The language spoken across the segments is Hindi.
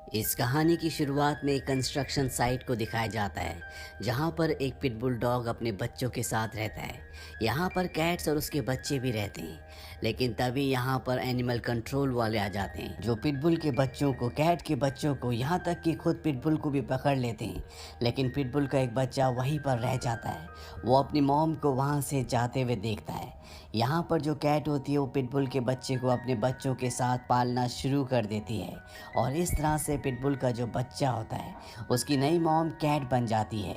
इस कहानी की शुरुआत में एक कंस्ट्रक्शन साइट को दिखाया जाता है जहां पर एक पिटबुल डॉग अपने बच्चों के साथ रहता है। यहां पर कैट्स और उसके बच्चे भी रहते हैं, लेकिन तभी यहां पर एनिमल कंट्रोल वाले आ जाते हैं जो पिटबुल के बच्चों को, कैट के बच्चों को, यहां तक कि खुद पिटबुल को भी पकड़ लेते हैं। लेकिन पिटबुल का एक बच्चा वहीं पर रह जाता है। वो अपनी मॉम को वहां से जाते हुए देखता है। यहाँ पर जो कैट होती है वो पिटबुल के बच्चे को अपने बच्चों के साथ पालना शुरू कर देती है और इस तरह से पिटबुल का जो बच्चा होता है उसकी नई मॉम कैट बन जाती है।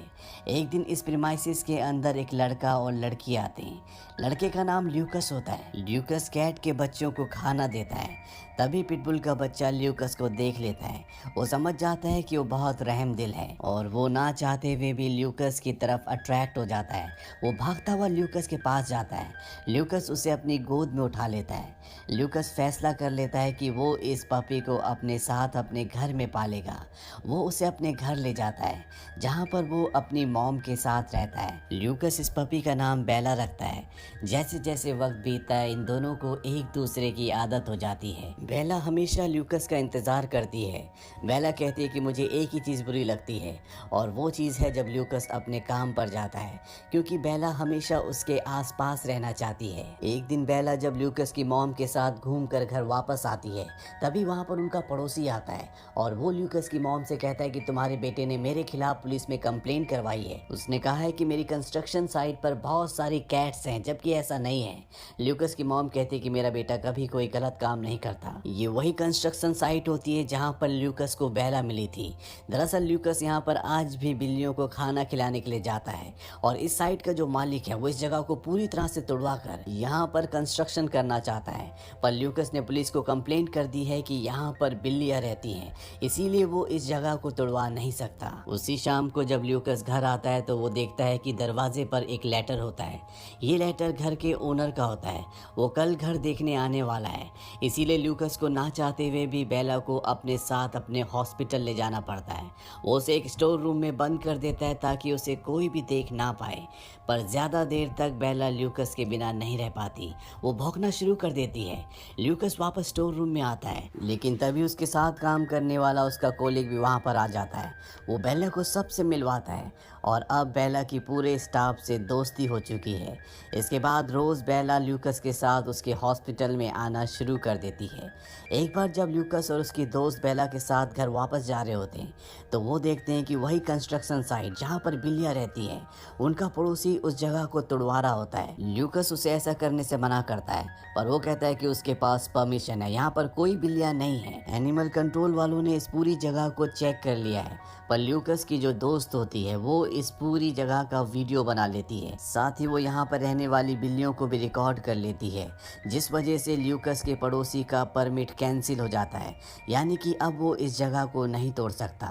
एक दिन इस प्रीमाइसिस के अंदर एक लड़का और लड़की आते हैं। लड़के का नाम ल्यूकस होता है। ल्यूकस कैट के बच्चों को खाना देता है। तभी पिटबुल का बच्चा ल्यूकस को देख लेता है। वो समझ जाता है कि वो बहुत रहमदिल है और वो ना चाहते हुए भी ल्यूकस की तरफ अट्रैक्ट हो जाता है। वो भागता हुआ ल्यूकस के पास जाता है। ल्यूकस उसे अपनी गोद में उठा लेता है। ल्यूकस फैसला कर लेता है कि वो इस पपी को अपने साथ अपने घर में पालेगा। वो उसे अपने घर ले जाता है जहाँ पर वो अपनी मॉम के साथ रहता है। ल्यूकस इस पपी का नाम बेला रखता है। जैसे जैसे वक्त बीतता है इन दोनों को एक दूसरे की आदत हो जाती है। बेला हमेशा ल्यूकस का इंतज़ार करती है। बेला कहती है कि मुझे एक ही चीज़ बुरी लगती है और वो चीज़ है जब ल्यूकस अपने काम पर जाता है, क्योंकि बेला हमेशा उसके आसपास रहना चाहती है। एक दिन बेला जब ल्यूकस की मॉम के साथ घूमकर घर वापस आती है तभी वहाँ पर उनका पड़ोसी आता है और वो ल्यूकस की मॉम से कहता है कि तुम्हारे बेटे ने मेरे खिलाफ पुलिस में कंप्लेंट करवाई है। उसने कहा है कि मेरी कंस्ट्रक्शन साइट पर बहुत सारी कैट्स हैं, जबकि ऐसा नहीं है। ल्यूकस की मॉम कहती है कि मेरा बेटा कभी कोई गलत काम नहीं करता। ये वही कंस्ट्रक्शन साइट होती है जहाँ पर ल्यूकस को बेला मिली थी। दरअसल ल्यूकस यहाँ पर आज भी बिल्लियों को खाना खिलाने के लिए जाता है और इस साइट का जो मालिक है वो इस जगह को पूरी तरह से तुड़वा कर यहाँ पर कंस्ट्रक्शन करना चाहता है। पर ल्यूकस ने पुलिस को कंप्लेंट कर दी है कि यहाँ पर बिल्लियाँ रहती हैं, इसीलिए वो इस जगह को तुड़वा नहीं सकता। उसी शाम को जब ल्यूकस घर आता है तो वो देखता है कि दरवाजे पर एक लेटर होता है। ये लेटर घर के ओनर का होता है। वो कल घर देखने आने वाला है, इसीलिए ल्यूकस को ना चाहते हुए भी बेला को अपने साथ अपने हॉस्पिटल ले जाना पड़ता है। वो उसे एक स्टोर रूम में बंद कर देता है ताकि उसे कोई भी देख ना पाए। पर ज़्यादा देर तक बेला ल्यूकस के बिना नहीं रह पाती। वो भौंकना शुरू कर देती है। ल्यूकस वापस स्टोर रूम में आता है, लेकिन तभी उसके साथ काम करने वाला उसका कोलिग भी वहाँ पर आ जाता है। वो बेला को सबसे मिलवाता है और अब बेला की पूरे स्टाफ से दोस्ती हो चुकी है। इसके बाद रोज़ बेला ल्यूकस के साथ उसके हॉस्पिटल में आना शुरू कर देती है। एक बार जब ल्यूकस और उसकी दोस्त बेला के साथ घर वापस जा रहे होते हैं तो वो देखते हैं कि वही कंस्ट्रक्शन साइट जहाँ पर बिल्लियाँ रहती हैं उनका पड़ोसी उस जगह को तुड़वा रहा होता है। ल्यूकस उसे ऐसा करने से मना करता है, पर वो कहता है कि उसके पास परमिशन है, यहाँ पर कोई बिल्लियाँ नहीं है। एनिमल कंट्रोल वालों ने इस पूरी जगह को चेक कर लिया है। पर ल्यूकस की जो दोस्त होती है वो इस पूरी जगह का वीडियो बना लेती है। साथ ही वो यहाँ पर रहने वाली बिल्लियों को भी रिकॉर्ड कर लेती है, जिस वजह से ल्यूकस के पड़ोसी का परमिट कैंसिल हो जाता है, यानी कि अब वो इस जगह को नहीं तोड़ सकता।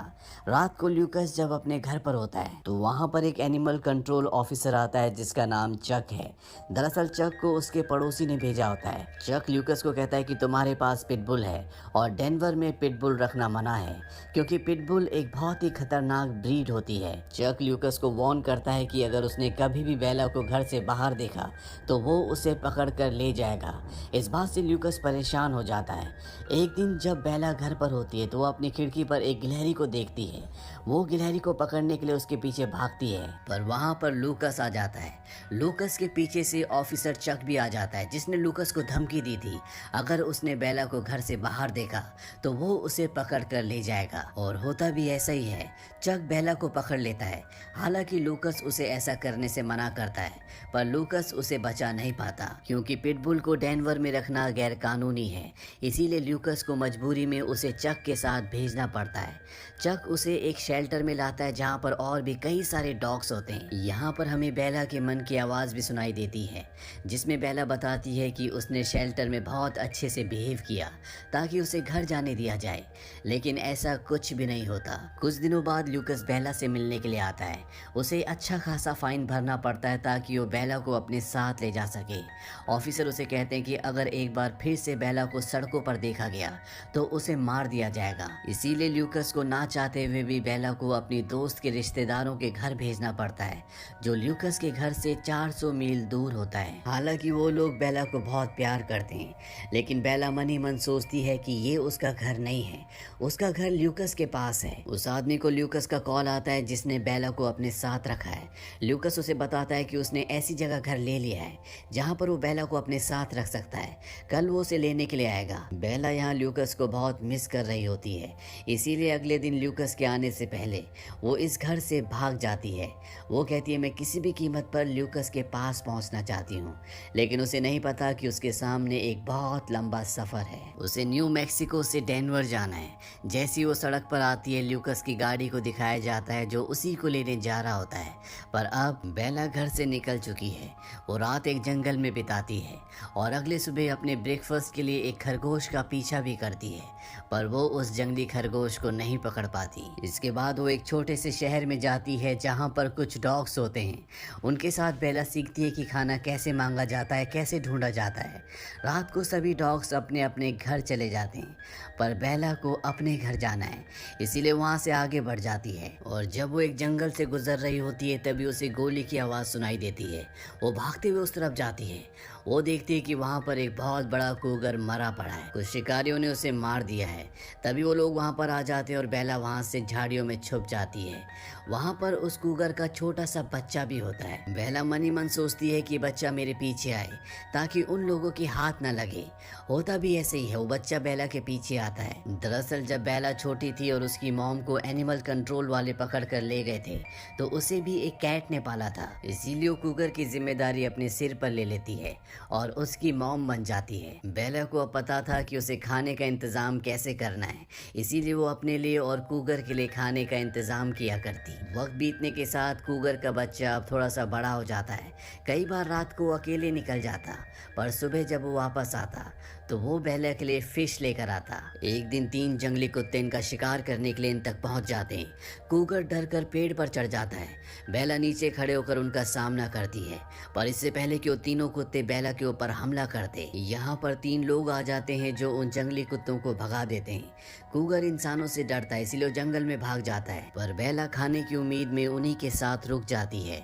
रात को ल्यूकस जब अपने घर पर होता है तो वहाँ पर एक एनिमल कंट्रोल ऑफिसर आता है जिसका नाम चक है। दरअसल चक को उसके पड़ोसी ने भेजा होता है। चक ल्यूकस को कहता है कि तुम्हारे पास पिटबुल है और डेनवर में पिटबुल रखना मना है, क्योंकि पिटबुल एक बहुत ही खतरनाक ब्रीड होती है। चक ल्यूकस को वार्न करता है कि अगर उसने कभी भी बेला को घर से बाहर देखा तो वो उसे पकड़ कर ले जाएगा। इस बात से ल्यूकस परेशान हो जाता है। एक दिन जब बेला घर पर होती है तो वो अपनी खिड़की पर एक गिलहरी को देखती है। वो गिलहरी को पकड़ने के लिए उसके पीछे भागती है, पर वहाँ पर लूकस आ जाता है। लूकस के पीछे से ऑफिसर चक भी आ जाता है, जिसने लूकस को धमकी दी थी अगर उसने बेला को घर से बाहर देखा तो वो उसे पकड़ कर ले जाएगा। और होता भी ऐसा ही है। चक बेला को पकड़ लेता है। हालांकि लूकस उसे ऐसा करने से मना करता है, पर लूकस उसे बचा नहीं पाता, क्योंकि पिटबुल को डेनवर में रखना गैर कानूनी है। इसीलिए लूकस को मजबूरी में उसे चक के साथ भेजना पड़ता है। चक उसे एक शेल्टर में लाता है जहाँ पर और भी कई सारे डॉग्स होते हैं। यहाँ पर हमें बेला के मन की आवाज़ भी सुनाई देती है, जिसमें बेला बताती है कि उसने शेल्टर में बहुत अच्छे से बिहेव किया ताकि उसे घर जाने दिया जाए, लेकिन ऐसा कुछ भी नहीं होता। कुछ दिनों बाद लूकस बेला से मिलने के लिए आता है। उसे अच्छा खासा फाइन भरना पड़ता है ताकि वो बेला को अपने साथ ले जा सके। ऑफिसर उसे कहते हैं कि अगर एक बार फिर से बेला को सड़कों पर देखा गया तो उसे मार दिया जाएगा। इसीलिए लूकस को ना चाहते हुए भी बेला को अपनी दोस्त के रिश्तेदारों के घर भेजना पड़ता है, जो लूकस के घर से 400 मील दूर होता है। है। हालांकि वो लोग बेला को बहुत प्यार करते हैं, लेकिन बेला मन ही मन सोचती है कि ये उसका घर नहीं है, उसका घर ल्यूकस के पास है। उस आदमी को ल्यूकस का कॉल आता है जिसने बेला को अपने साथ रखा है। ल्यूकस उसे बताता है कि उसने ऐसी जगह घर ले लिया है जहाँ पर वो बेला को अपने साथ रख सकता है। कल वो उसे लेने के लिए आएगा। बेला यहाँ ल्यूकस को बहुत मिस कर रही होती है, इसीलिए अगले दिन ल्यूकस के आने से पहले वो इस घर से भाग जाती है। वो कहती है मैं किसी भी कीमत पर ल्यूकस के पास पहुंचना चाहती हूँ, लेकिन उसे नहीं पता कि उसके सामने एक बहुत लंबा सफर है। उसे न्यू मैक्सिको से डेनवर जाना है। जैसी वो सड़क पर आती है, ल्यूकस की गाड़ी को दिखाया जाता है जो उसी को लेने जा रहा होता है। पर अब बेला घर से निकल चुकी है। वो रात एक जंगल में बिताती है और अगले सुबह अपने ब्रेकफास्ट के लिए एक खरगोश का पीछा भी करती है, पर वो उस जंगली खरगोश को नहीं पकड़ पाती। इसके बाद वो एक छोटे से शहर में जाती है जहाँ पर कुछ डॉग्स होते हैं। उनके साथ बेला सीखती है कि खाना कैसे मांगा जाता है, कैसे ढूंढा जाता है। रात को सभी डॉग्स अपने अपने घर चले जाते हैं, पर बेला को अपने घर जाना है, इसीलिए वहाँ से आगे बढ़ जाती है। और जब वो एक जंगल से गुजर रही होती है तभी उसे गोली की आवाज़ सुनाई देती है। वो भागते हुए उस तरफ जाती है। वो देखती है कि वहाँ पर एक बहुत बड़ा कूगर मरा पड़ा है, कुछ शिकारियों ने उसे मार दिया है। तभी वो लोग वहाँ पर आ जाते हैं और बेला वहाँ से झाड़ियों में छुप जाती है। वहाँ पर उस कूगर का छोटा सा बच्चा भी होता है। बेला मन ही मन सोचती है कि बच्चा मेरे पीछे आए ताकि उन लोगों की हाथ न लगे। होता भी ऐसे ही है, वो बच्चा बेला के पीछे आता है। दरअसल जब बेला छोटी थी और उसकी मॉम को एनिमल कंट्रोल वाले पकड़ कर ले गए थे तो उसे भी एक कैट ने पाला था, इसीलिए वो कूगर की जिम्मेदारी अपने सिर पर ले लेती है और उसकी मॉम बन जाती है। बेला को अब पता था कि उसे खाने का इंतजाम कैसे करना है, इसीलिए वो अपने लिए और कूगर के लिए खाने का इंतजाम किया करती। वक्त बीतने के साथ कूगर का बच्चा अब थोड़ा सा बड़ा हो जाता है। कई बार रात को अकेले निकल जाता, पर सुबह जब वो वापस आता तो वो बेला के लिए फिश लेकर आता। एक दिन 3 जंगली कुत्ते इनका शिकार करने के लिए इन तक पहुंच जाते हैं। कूगर डर कर पेड़ पर चढ़ जाता है। बेला नीचे खड़े होकर उनका सामना करती है, पर इससे पहले कि वो तीनों कुत्ते बेला के ऊपर हमला करते, यहाँ पर 3 लोग आ जाते हैं जो उन जंगली कुत्तों को भगा देते हैं। कूगर इंसानों से डरता है, इसलिए वो जंगल में भाग जाता है, पर बेला खाने की उम्मीद में उन्हीं के साथ रुक जाती है।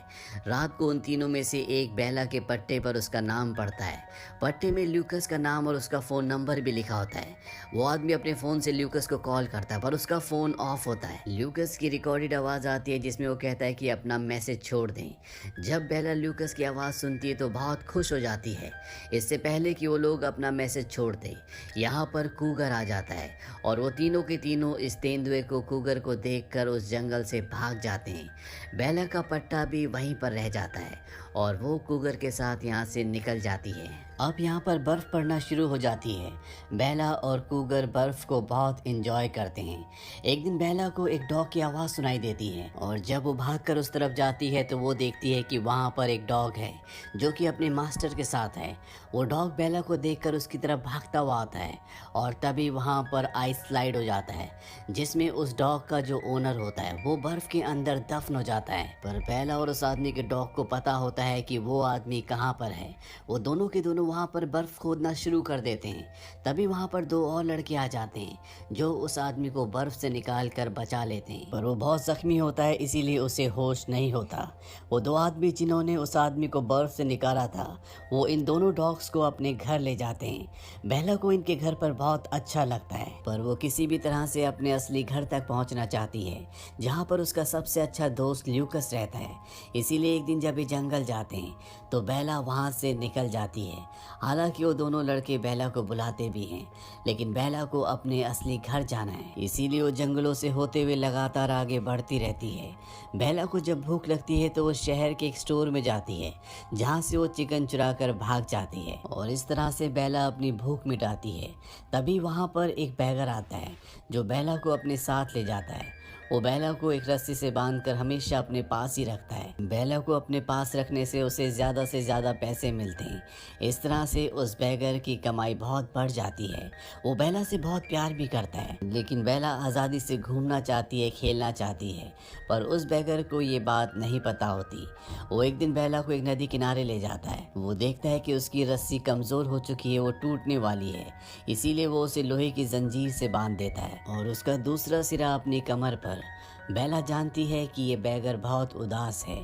रात को उन तीनों में से एक बेला के पट्टे पर उसका नाम पड़ता है। पट्टे में ल्यूकस का नाम और उसका फ़ोन नंबर भी लिखा होता है। वो आदमी अपने फ़ोन से ल्यूकस को कॉल करता है, पर उसका फ़ोन ऑफ होता है। ल्यूकस की रिकॉर्डेड आवाज़ आती है जिसमें वो कहता है कि अपना मैसेज छोड़ दें। जब बेला ल्यूकस की आवाज़ सुनती है तो बहुत खुश हो जाती है। इससे पहले कि वो लोग अपना मैसेज छोड़ दें, यहाँ पर कूगर आ जाता है और वो तीनों के तीनों इस तेंदुए को कूगर को देखकर उस जंगल से भाग जाते हैं। बेला का पट्टा भी वहीं पर रह जाता है और वो कूगर के साथ यहाँ से निकल जाती है। अब यहाँ पर बर्फ़ पड़ना शुरू हो जाती है। बेला और कूगर बर्फ़ को बहुत इंजॉय करते हैं। एक दिन बेला को एक डॉग की आवाज़ सुनाई देती है और जब वो भागकर उस तरफ जाती है तो वो देखती है कि वहाँ पर एक डॉग है जो कि अपने मास्टर के साथ है। वो डॉग बेला को देखकर उसकी तरफ भागता हुआ आता है और तभी वहाँ पर आइस स्लाइड हो जाता है जिसमें उस डॉग का जो ओनर होता है वो बर्फ़ के अंदर दफन हो जाता है। पर बेला और उस आदमी के डॉग को पता होता है कि वो आदमी कहाँ पर है। वो दोनों के दोनों वहाँ पर बर्फ़ खोदना शुरू कर देते हैं। तभी वहाँ पर 2 और लड़के आ जाते हैं जो उस आदमी को बर्फ़ से निकाल कर बचा लेते हैं, पर वो बहुत ज़ख्मी होता है इसीलिए उसे होश नहीं होता। वो 2 आदमी जिन्होंने उस आदमी को बर्फ़ से निकाला था वो इन दोनों डॉग्स को अपने घर ले जाते हैं। बेला को इनके घर पर बहुत अच्छा लगता है, पर वो किसी भी तरह से अपने असली घर तक पहुँचना चाहती है जहाँ पर उसका सबसे अच्छा दोस्त ल्यूकस रहता है। इसीलिए एक दिन जब ये जंगल जाते हैं तो बेला वहाँ से निकल जाती है। हालांकि वो दोनों लड़के बेला को बुलाते भी हैं, लेकिन बेला को अपने असली घर जाना है, इसीलिए वो जंगलों से होते हुए लगातार आगे बढ़ती रहती है। बेला को जब भूख लगती है तो वो शहर के एक स्टोर में जाती है जहाँ से वो चिकन चुरा कर भाग जाती है और इस तरह से बेला अपनी भूख मिटाती है। तभी वहाँ पर एक बैगर आता है जो बेला को अपने साथ ले जाता है। वो बेला को एक रस्सी से बांधकर हमेशा अपने पास ही रखता है। बेला को अपने पास रखने से उसे ज़्यादा से ज़्यादा पैसे मिलते हैं। इस तरह से उस बैगर की कमाई बहुत बढ़ जाती है। वो बेला से बहुत प्यार भी करता है, लेकिन बेला आज़ादी से घूमना चाहती है, खेलना चाहती है, पर उस बैगर को ये बात नहीं पता होती। वो एक दिन बेला को एक नदी किनारे ले जाता है। वो देखता है कि उसकी रस्सी कमज़ोर हो चुकी है, वो टूटने वाली है, इसीलिए वो उसे लोहे की जंजीर से बांध देता है और उसका दूसरा सिरा अपनी कमर पर। बेला जानती है कि ये बैगर बहुत उदास है।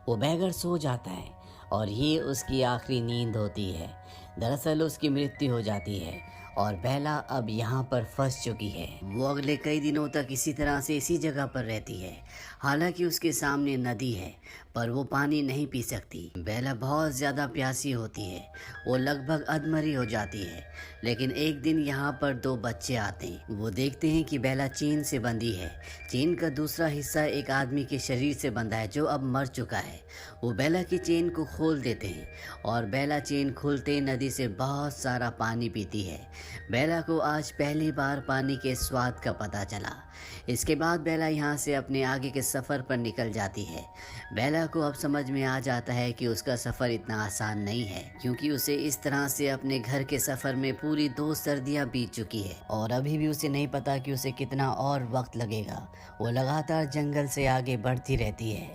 वो बैगर सो जाता है और ये उसकी आखिरी नींद होती है। दरअसल उसकी मृत्यु हो जाती है और बेला अब यहाँ पर फंस चुकी है। वो अगले कई दिनों तक इसी तरह से इसी जगह पर रहती है। हालांकि उसके सामने नदी है पर वो पानी नहीं पी सकती। बेला बहुत ज़्यादा प्यासी होती है, वो लगभग अधमरी हो जाती है। लेकिन एक दिन यहाँ पर दो बच्चे आते हैं। वो देखते हैं कि बेला चेन से बंधी है। चेन का दूसरा हिस्सा एक आदमी के शरीर से बंधा है जो अब मर चुका है। वो बेला की चेन को खोल देते हैं और बेला चेन खोलते ही नदी से बहुत सारा पानी पीती है। बेला को आज पहली बार पानी के स्वाद का पता चला। इसके बाद बेला यहाँ से अपने आगे के सफ़र पर निकल जाती है। बेला को अब समझ में आ जाता है कि उसका सफ़र इतना आसान नहीं है, क्योंकि उसे इस तरह से अपने घर के सफ़र में पूरी 2 सर्दियाँ बीत चुकी है और अभी भी उसे नहीं पता कि उसे कितना और वक्त लगेगा। वो लगातार जंगल से आगे बढ़ती रहती है,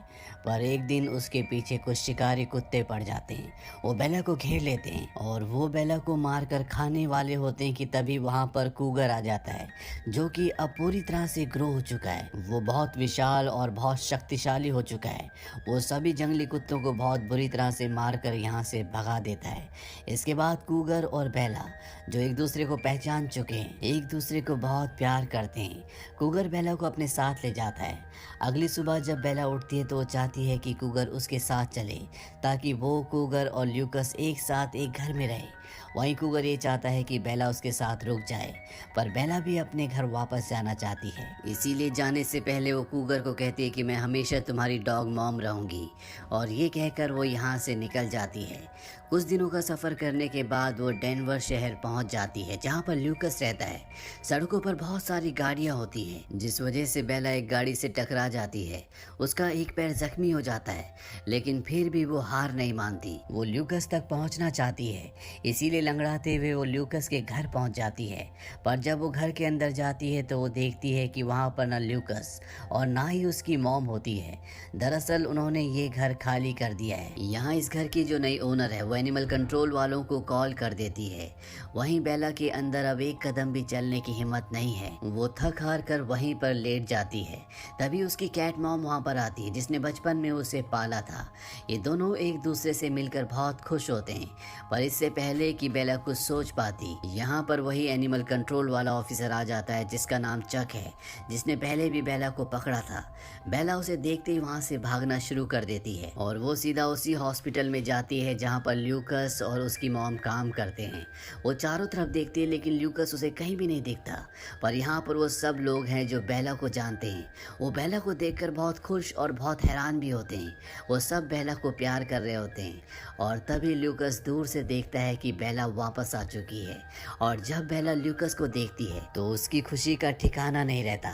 पर एक दिन उसके पीछे कुछ शिकारी कुत्ते पड़ जाते हैं। वो बेला को घेर लेते हैं और वो बेला को मारकर खाने वाले होते हैं कि तभी वहाँ पर कूगर आ जाता है, जो कि अब पूरी तरह से ग्रो हो चुका है। वो बहुत विशाल और बहुत शक्तिशाली हो चुका है। वो सभी जंगली कुत्तों को बहुत बुरी तरह से मारकर यहाँ से भगा देता है। इसके बाद कूगर और बेला, जो एक दूसरे को पहचान चुके हैं, एक दूसरे को बहुत प्यार करते हैं। कूगर बेला को अपने साथ ले जाता है। अगली सुबह जब बेला उठती है तो वो चाहती है कि कूगर उसके साथ चले, ताकि वो, कूगर और ल्यूकस एक साथ एक घर में रहे। वहीं कूगर ये चाहता है कि बेला उसके साथ रुक जाए, पर बेला भी अपने घर वापस जाना चाहती है। इसीलिए जाने से पहले वो कूगर को कहती है कि मैं हमेशा तुम्हारी डॉग मॉम रहूंगी, और ये कहकर वो यहाँ से निकल जाती है। कुछ दिनों का सफ़र करने के बाद वो डेनवर शहर पहुँच जाती है, जहाँ पर ल्यूकस रहता है। सड़कों पर बहुत सारी गाड़ियाँ होती हैं, जिस वजह से बेला एक गाड़ी से टकरा जाती है। उसका एक पैर जख्मी हो जाता है, लेकिन फिर भी वो हार नहीं मानती। वो ल्यूकस तक पहुँचना चाहती है, इसीलिए लंगड़ाते हुए वो ल्यूकस के घर पहुँच जाती है। पर जब वो घर के अंदर जाती है तो वो देखती है कि वहाँ पर न ल्यूकस और ना ही उसकी मॉम होती है। दरअसल उन्होंने ये घर खाली कर दिया है। यहाँ इस घर की जो नई ओनर है वो एनिमल कंट्रोल वालों को कॉल कर देती है। वहीं बेला के अंदर अब एक कदम भी चलने की हिम्मत नहीं है। वो थक हार कर वहीं पर लेट जाती है। तभी उसकी कैट मॉम वहाँ पर आती है, जिसने बचपन में उसे पाला था। ये दोनों एक दूसरे से मिलकर बहुत खुश होते हैं, पर इससे पहले कि बेला कुछ सोच पाती, यहाँ पर वही एनिमल कंट्रोल वाला ऑफिसर आ जाता है, जिसका नाम चक है, जिसने पहले भी बेला को पकड़ा था। बेला उसे देखते ही वहाँ से भागना शुरू कर देती है और वो सीधा उसी हॉस्पिटल में जाती है जहाँ पर ल्यूकस और उसकी मॉम काम करते हैं। वो चारों तरफ देखती है, लेकिन ल्यूकस उसे कहीं भी नहीं दिखता। पर यहाँ पर वो सब लोग हैं जो बेला को जानते हैं। वो बेला को देखकर बहुत खुश और बहुत हैरान भी होते हैं। वो सब बेला को प्यार कर रहे होते हैं और तभी ल्यूकस दूर से देखता है कि बेला वापस आ चुकी है। और जब बेला ल्यूकस को देखती है तो उसकी खुशी का ठिकाना नहीं रहता।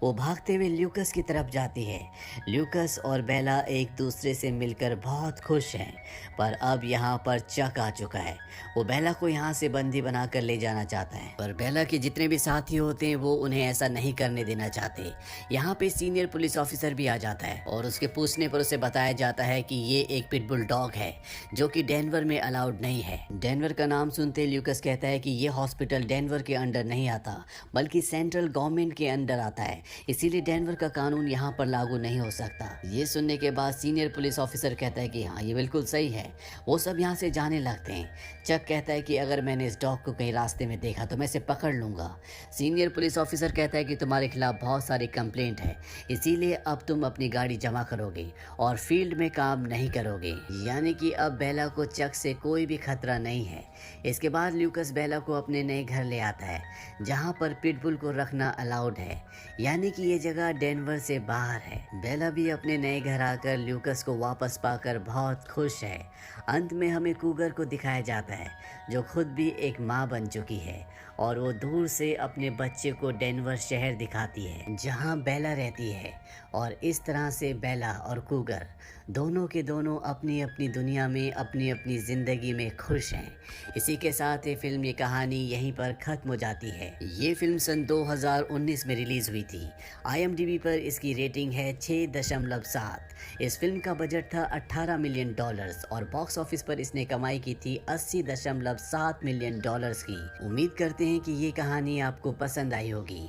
वो भागते हुए ल्यूकस की तरफ जाती है। ल्यूकस और बेला एक दूसरे से मिलकर बहुत खुश हैं, पर अब यहाँ पर चक आ चुका है। वो बेला को यहाँ से बंदी बनाकर ले जाना चाहता है, पर बेला के जितने भी साथी होते हैं वो उन्हें ऐसा नहीं करने देना चाहते। यहाँ पे सीनियर पुलिस ऑफिसर भी आ जाता है और उसके पूछने पर उसे बताया जाता है कि ये एक पिटबुल डॉग है जो कि डेनवर में अलाउड नहीं है। डेनवर का नाम सुनते ल्यूकस कहता है कि ये हॉस्पिटल डेनवर के अंडर नहीं आता, बल्कि सेंट्रल गवर्नमेंट के अंडर आता है, इसीलिए डेनवर का कानून यहाँ पर लागू नहीं हो सकता। ये सुनने के बाद सीनियर पुलिस ऑफिसर कहता है कि हाँ, ये बिल्कुल सही है। वो सब यहाँ से जाने लगते हैं। चक कहता है कि अगर मैंने इस डॉग को कहीं रास्ते में देखा तो मैं इसे पकड़ लूंगा। सीनियर पुलिस ऑफिसर कहता है कि तुम्हारे खिलाफ बहुत सारी कंप्लेंट है, इसीलिए अब तुम अपनी गाड़ी जमा करोगे और फील्ड में काम नहीं करोगे। यानी कि अब बेला को चक से कोई भी खतरा नहीं है। इसके बाद ल्यूकस बेला को अपने नए घर ले आता है, जहाँ पर पिटबुल को रखना अलाउड है, यानी कि ये जगह डेनवर से बाहर है। बेला भी अपने नए घर आकर ल्यूकस को वापस पाकर बहुत खुश है। अंत में हमें कूगर को दिखाया जाता है, जो खुद भी एक माँ बन चुकी है, और वो दूर से अपने बच्चे को डेनवर शहर दिखाती है जहाँ बेला रहती है। और इस तरह से बेला और कूगर दोनों के दोनों अपनी अपनी दुनिया में अपनी अपनी ज़िंदगी में खुश हैं। इसी के साथ ये फिल्म, ये कहानी यहीं पर ख़त्म हो जाती है। ये फिल्म सन 2019 में रिलीज़ हुई थी। IMDb पर इसकी रेटिंग है 6.7। इस फिल्म का बजट था $18 मिलियन और बॉक्स ऑफिस पर इसने कमाई की थी $80.7 मिलियन की। उम्मीद करते हैं कि ये कहानी आपको पसंद आई होगी।